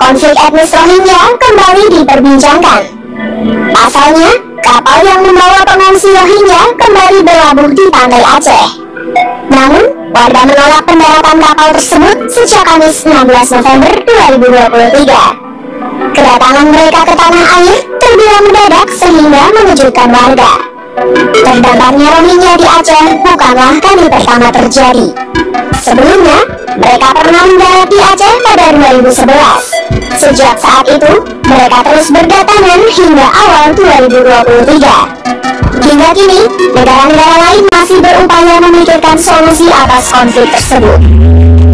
konflik etnis Rohingya kembali diperbincangkan. Pasalnya, kapal yang membawa pengungsi Rohingya kembali berlabuh di pantai Aceh. Namun, warga menolak pendaratan kapal tersebut sejak Kamis 16 November 2023. Kedatangan mereka ke tanah air terbilang mendadak sehingga mengejutkan warga. Terdamparnya Rohingya di Aceh bukanlah kali pertama terjadi. Sebelumnya, mereka pernah mendarat di Aceh pada 2011. Sejak saat itu, mereka terus berdatangan hingga awal 2023. Hingga kini, negara-negara lain masih berupaya memikirkan solusi atas konflik tersebut.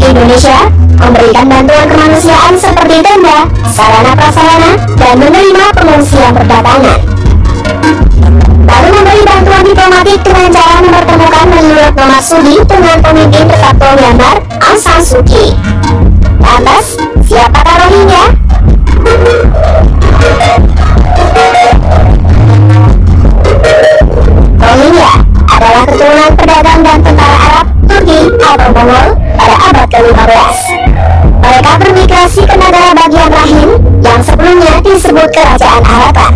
Indonesia memberikan bantuan kemanusiaan seperti tenda, sarana prasarana, dan menerima pengungsi yang berdatangan. Lalu memberi bantuan diplomatik dengan cara mempertemukan Retno Marsudi dengan pemimpin de facto Myanmar, Aung San Suu Kyi. Lantas, siapakah Rohingya? Rohingya adalah keturunan pedagang dan tentara Arab, Turki, atau Mongol pada abad ke-15. Mereka bermigrasi ke negara bagian Rahim yang sebelumnya disebut Kerajaan Arakan.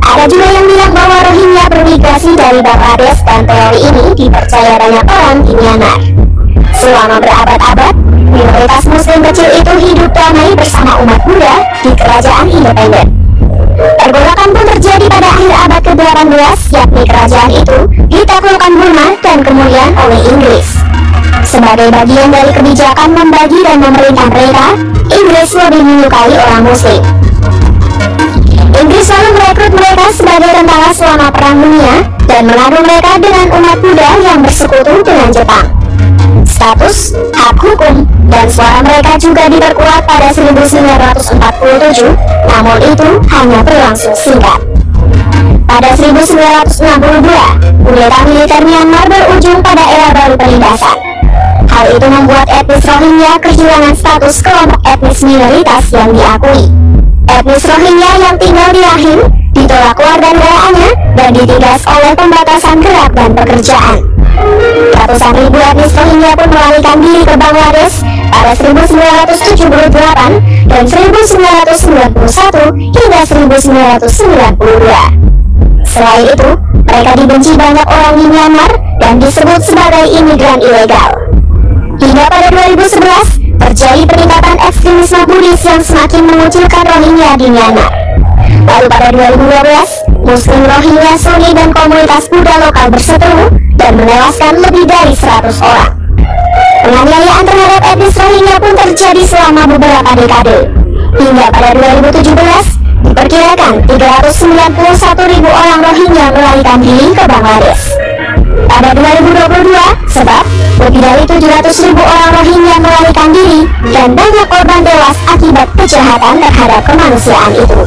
Ada juga yang bilang bahwa Rohingya bermigrasi dari Bangladesh dan teori ini dipercaya banyak orang di Myanmar. Selama berabad-abad, minoritas muslim kecil itu hidup damai bersama umat Buddha di kerajaan independen. Pergolakan pun terjadi pada akhir abad ke-18, yakni kerajaan itu ditaklukkan Burma dan kemudian oleh Inggris. Sebagai bagian dari kebijakan membagi dan memerintah mereka, Inggris lebih menyukai orang muslim. Inggris lalu merekrut mereka sebagai tentara selama Perang Dunia dan mengadu mereka dengan umat Buddha yang bersekutu dengan Jepang. Status, hak hukum, dan suara mereka juga diperkuat pada 1947, namun itu hanya berlangsung singkat. Pada 1962, kudeta militer Myanmar berujung pada era baru penindasan. Hal itu membuat etnis Rohingya kehilangan status kelompok etnis minoritas yang diakui. Etnis Rohingya yang tinggal di Rahim ditolak kewarganegaraannya dan ditindas oleh pembatasan gerak dan pekerjaan. Ratusan ribu etnis Rohingya pun melarikan diri ke Bangladesh pada 1978 dan 1991 hingga 1992. Selain itu, mereka dibenci banyak orang di Myanmar dan disebut sebagai imigran ilegal. Hingga pada 2011, terjadi peningkatan ekstremisme Buddhis yang semakin mengucilkan Rohingya di Myanmar. Lalu pada 2012, Muslim Rohingya Sunni dan komunitas Buddha lokal berseteru dan menewaskan lebih dari 100 orang. Penganiayaan terhadap etnis Rohingya pun terjadi selama beberapa dekade. Hingga pada 2017, diperkirakan 391.000 orang Rohingya melarikan diri ke Bangladesh. Pada 2022, sebab lebih dari 700.000 orang Rohingya melarikan diri dan banyak korban tewas akibat kejahatan terhadap kemanusiaan itu.